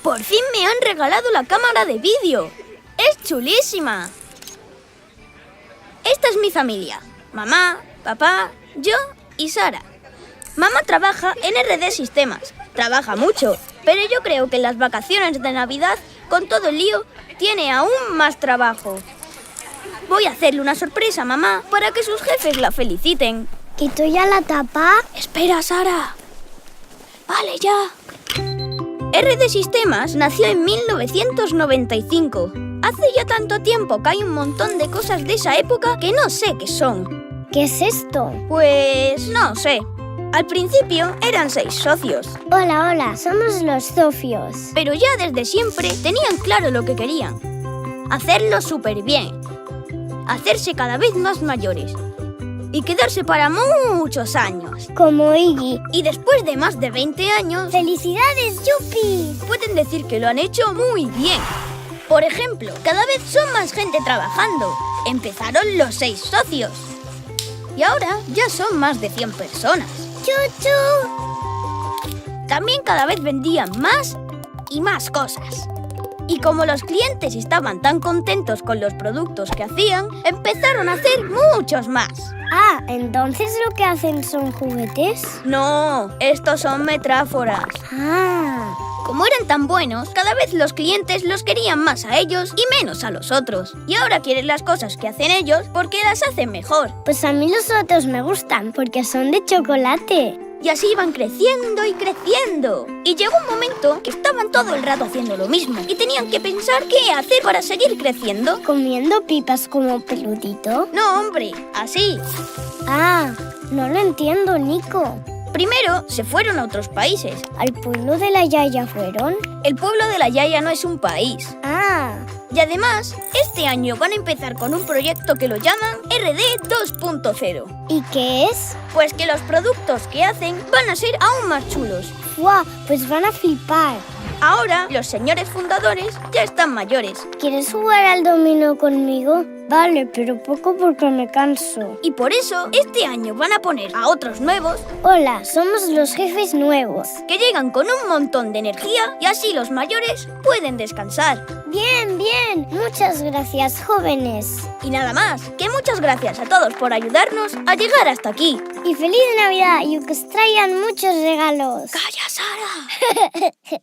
¡Por fin me han regalado la cámara de vídeo! ¡Es chulísima! Esta es mi familia. Mamá, papá, yo y Sara. Mamá trabaja en RD Sistemas. Trabaja mucho, pero yo creo que en las vacaciones de Navidad, con todo el lío, tiene aún más trabajo. Voy a hacerle una sorpresa a mamá para que sus jefes la feliciten. ¿Quito ya la tapa? Espera, Sara. Vale, ya. RD Sistemas nació en 1995. Hace ya tanto tiempo que hay un montón de cosas de esa época que no sé qué son. ¿Qué es esto? Pues no sé. Al principio eran 6 socios. Hola, somos los socios. Pero ya desde siempre tenían claro lo que querían. Hacerlo súper bien. Hacerse cada vez más mayores. Y quedarse para muchos años. Como Iggy. Y después de más de 20 años... ¡Felicidades, Yupi! Pueden decir que lo han hecho muy bien. Por ejemplo, cada vez son más gente trabajando. Empezaron los 6 socios. Y ahora ya son más de 100 personas. ¡Chuchu! También cada vez vendían más y más cosas. Y como los clientes estaban tan contentos con los productos que hacían, empezaron a hacer muchos más. Ah, ¿entonces lo que hacen son juguetes? No, estos son metáforas. Ah. Como eran tan buenos, cada vez los clientes los querían más a ellos y menos a los otros. Y ahora quieren las cosas que hacen ellos porque las hacen mejor. Pues a mí los otros me gustan porque son de chocolate. Y así iban creciendo y creciendo. Y llegó un momento que estaban todo el rato haciendo lo mismo y tenían que pensar qué hacer para seguir creciendo. ¿Comiendo pipas como peludito? No, hombre, así. Ah, no lo entiendo, Nico. Primero se fueron a otros países. ¿Al pueblo de la Yaya fueron? El pueblo de la Yaya no es un país. Ah. Y además, este año van a empezar con un proyecto que lo llaman RD 2.0. ¿Y qué es? Pues que los productos que hacen van a ser aún más chulos. ¡Guau! Pues van a flipar. Ahora, los señores fundadores ya están mayores. ¿Quieres jugar al dominó conmigo? Vale, pero poco porque me canso. Y por eso, este año van a poner a otros nuevos. Hola, somos los jefes nuevos. Que llegan con un montón de energía y así los mayores pueden descansar. Bien, bien. Muchas gracias, jóvenes. Y nada más, que muchas gracias a todos por ayudarnos a llegar hasta aquí. Y feliz Navidad y que os traigan muchos regalos. ¡Calla, Sara!